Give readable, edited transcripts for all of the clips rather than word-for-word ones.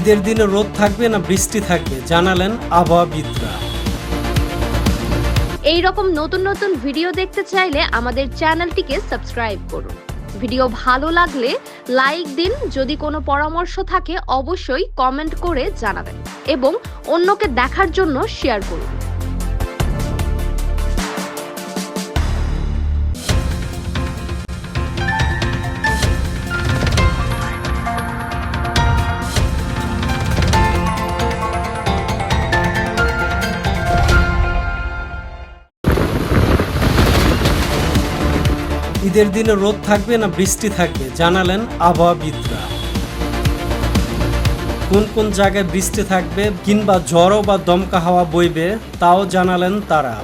ঈদের দিনে রোদ থাকবে না বৃষ্টি থাকবে জানালেন আবহাওয়াবিদরা। এই রকম নতুন নতুন ভিডিও দেখতে চাইলে আমাদের চ্যানেলটিকে সাবস্ক্রাইব করুন। ভিডিও ভালো লাগলে লাইক দিন, যদি কোনো পরামর্শ থাকে অবশ্যই কমেন্ট করে জানাবেন এবং অন্যকে দেখার জন্য শেয়ার করুন। ঈদের দিনে রোদ থাকবে না বৃষ্টি থাকবে জানালেন আবহাওয়াবিদরা। কোন কোন জায়গায় বৃষ্টি থাকবে কিংবা ঝড়ো বা দমকা হাওয়া বইবে তাও জানালেন তারা।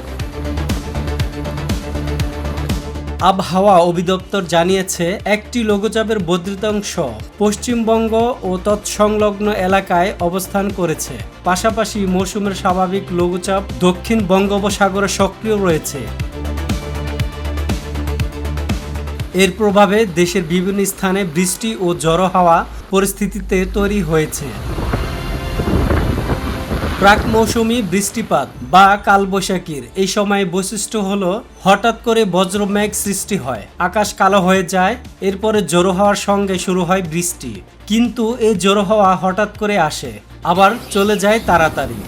আবহাওয়া অধিদপ্তর জানিয়েছে, একটি লঘুচাপের বর্ধিতাংশ পশ্চিমবঙ্গ ও তৎসংলগ্ন এলাকায় অবস্থান করেছে। পাশাপাশি মৌসুমের স্বাভাবিক লঘুচাপ দক্ষিণ বঙ্গোপসাগরে সক্রিয় রয়েছে। এর প্রভাবে দেশের বিভিন্ন স্থানে বৃষ্টি ও ঝড়ো হাওয়া পরিস্থিতিতে তৈরি হয়েছে। প্রাক মৌসুমি বৃষ্টিপাত বা কালবৈশাখীর এই সময় বৈশিষ্ট্য হলো হঠাৎ করে বজ্রমেঘ সৃষ্টি হয়, আকাশ কালো হয়ে যায়, এরপরে ঝোড়ো হাওয়ার সঙ্গে শুরু হয় বৃষ্টি। কিন্তু এই ঝোড়ো হাওয়া হঠাৎ করে আসে, আবার চলে যায় তাড়াতাড়ি।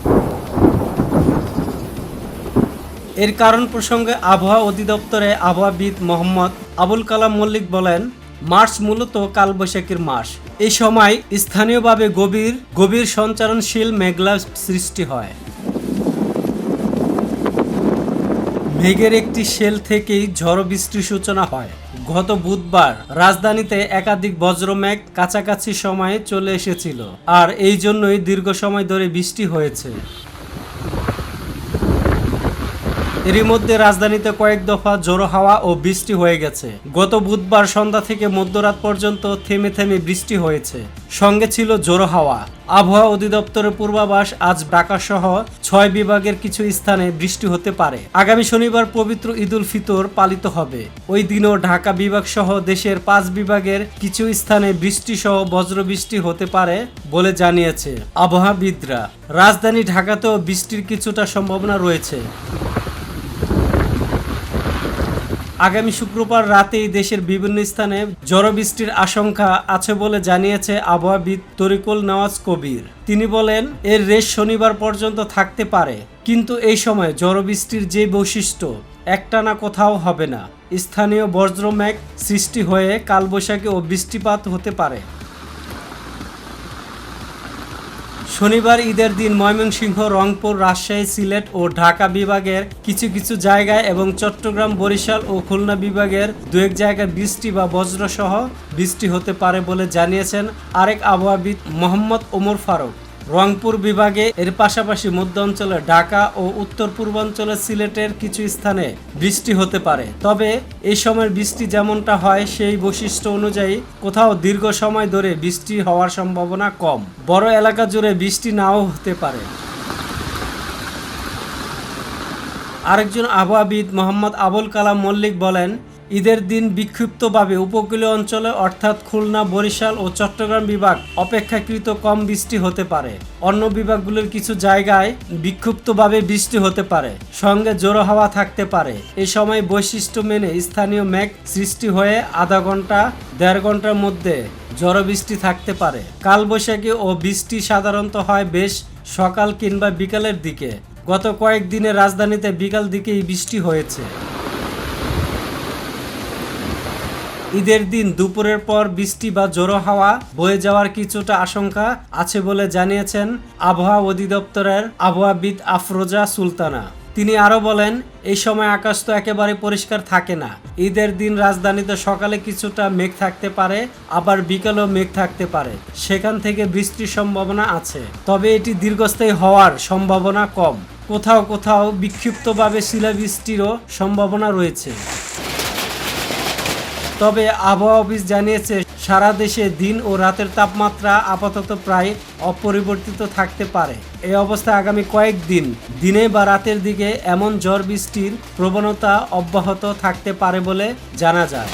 এর কারণ প্রসঙ্গে আবহাওয়া অধিদপ্তরে আবহাওয়াবিদ মোহাম্মদ আবুল কালাম মল্লিক বলেন, মার্চ মূলত কালবৈশাখীর মাস। এই সময় স্থানীয়ভাবে গভীর সঞ্চারণশীল মেঘলা সৃষ্টি হয়। মেঘের একটি শেল থেকেই ঝড়ো বৃষ্টির সূচনা হয়। গত বুধবার রাজধানীতে একাধিক বজ্রমেঘ কাছাকাছি সময়ে চলে এসেছিল, আর এই জন্যই দীর্ঘ সময় ধরে বৃষ্টি হয়েছে। এরই মধ্যে রাজধানীতে কয়েক দফা ঝোড়ো হাওয়া ও বৃষ্টি হয়ে গেছে। গত বুধবার সন্ধ্যা থেকে মধ্যরাত পর্যন্ত থেমে থেমে বৃষ্টি হয়েছে, সঙ্গে ছিল ঝোড়ো হাওয়া। আবহাওয়া অধিদপ্তরের পূর্বাভাস, আজ ঢাকা সহ 6 বিভাগের কিছু স্থানে বৃষ্টি হতে পারে। আগামী শনিবার পবিত্র ঈদ উল ফিতর পালিত হবে। ওই দিনও ঢাকা বিভাগ সহ দেশের 5 বিভাগের কিছু স্থানে বৃষ্টি সহ বজ্রবৃষ্টি হতে পারে বলে জানিয়েছে আবহাওয়াবিদরা। রাজধানী ঢাকাতেও বৃষ্টির কিছুটা সম্ভাবনা রয়েছে। আগামী শুক্রবার রাতেই দেশের বিভিন্ন স্থানে ঝড়ো বৃষ্টির আশঙ্কা আছে বলে জানিয়েছে আবহাওয়াবিদ তরিকুল নওয়াজ কবির। তিনি বলেন, এর রেশ শনিবার পর্যন্ত থাকতে পারে, কিন্তু এই সময় ঝড়ো বৃষ্টির যে বৈশিষ্ট্য একটানা কোথাও হবে না। স্থানীয় বজ্রমেঘ সৃষ্টি হয়ে কালবৈশাখী ও বৃষ্টিপাত হতে পারে। শনিবার ঈদের দিন ময়মনসিংহ, রংপুর, রাজশাহী, সিলেট ও ঢাকা বিভাগের কিছু কিছু জায়গায় এবং চট্টগ্রাম, বরিশাল ও খুলনা বিভাগের 2-1 জায়গায় বৃষ্টি বা বজ্রসহ বৃষ্টি হতে পারে বলে জানিয়েছেন আরেক আবহাওয়াবিদ মোহাম্মদ ওমর ফারুক। রংপুর বিভাগে এর পাশাপাশি মধ্য অঞ্চলে ঢাকা ও উত্তর পূর্বাঞ্চলের সিলেটের কিছু স্থানে বৃষ্টি হতে পারে। তবে এই সময়ের বৃষ্টি যেমনটা হয় সেই বৈশিষ্ট্য অনুযায়ী কোথাও দীর্ঘ সময় ধরে বৃষ্টি হওয়ার সম্ভাবনা কম। বড় এলাকা জুড়ে বৃষ্টি নাও হতে পারে। আরেকজন আবহাওয়াবিদ মোহাম্মদ আবুল কালাম মল্লিক বলেন, ঈদের দিন বিক্ষিপ্তভাবে উপকূলীয় অঞ্চলে অর্থাৎ খুলনা, বরিশাল ও চট্টগ্রাম বিভাগ অপেক্ষাকৃত কম বৃষ্টি হতে পারে। অন্য বিভাগগুলোর কিছু জায়গায় বিক্ষিপ্তভাবে বৃষ্টি হতে পারে, সঙ্গে ঝোড়ো হাওয়া থাকতে পারে। এই সময় বৈশিষ্ট্য মেনে স্থানীয় মেঘ সৃষ্টি হয়ে আধা ঘন্টা 1.5 ঘন্টার মধ্যে ঝড়ো বৃষ্টি থাকতে পারে। কালবৈশাখী ও বৃষ্টি সাধারণত হয় বেশ সকাল কিংবা বিকালের দিকে। গত কয়েকদিনে রাজধানীতে বিকাল দিকেই বৃষ্টি হয়েছে। ঈদের দিন দুপুরের পর বৃষ্টি বা ঝোড়ো হাওয়া বয়ে যাওয়ার কিছুটা আশঙ্কা আছে বলে জানিয়েছেন আবহাওয়া অধিদপ্তরের আবহাওয়াবিদ আফরোজা সুলতানা। তিনি আরও বলেন, এই সময় আকাশ তো একেবারে পরিষ্কার থাকে না। ঈদের দিন রাজধানীতে সকালে কিছুটা মেঘ থাকতে পারে, আবার বিকালেও মেঘ থাকতে পারে। সেখান থেকে বৃষ্টির সম্ভাবনা আছে, তবে এটি দীর্ঘস্থায়ী হওয়ার সম্ভাবনা কম। কোথাও কোথাও বিক্ষিপ্তভাবে শিলাবৃষ্টিরও সম্ভাবনা রয়েছে। তবে আবহাওয়া অফিস জানিয়েছে, সারা দেশে দিন ও রাতের তাপমাত্রা আপাতত প্রায় অপরিবর্তিত থাকতে পারে। এই অবস্থায় আগামী কয়েকদিন দিনে বা রাতের দিকে এমন ঝড় বৃষ্টির প্রবণতা অব্যাহত থাকতে পারে বলে জানা যায়।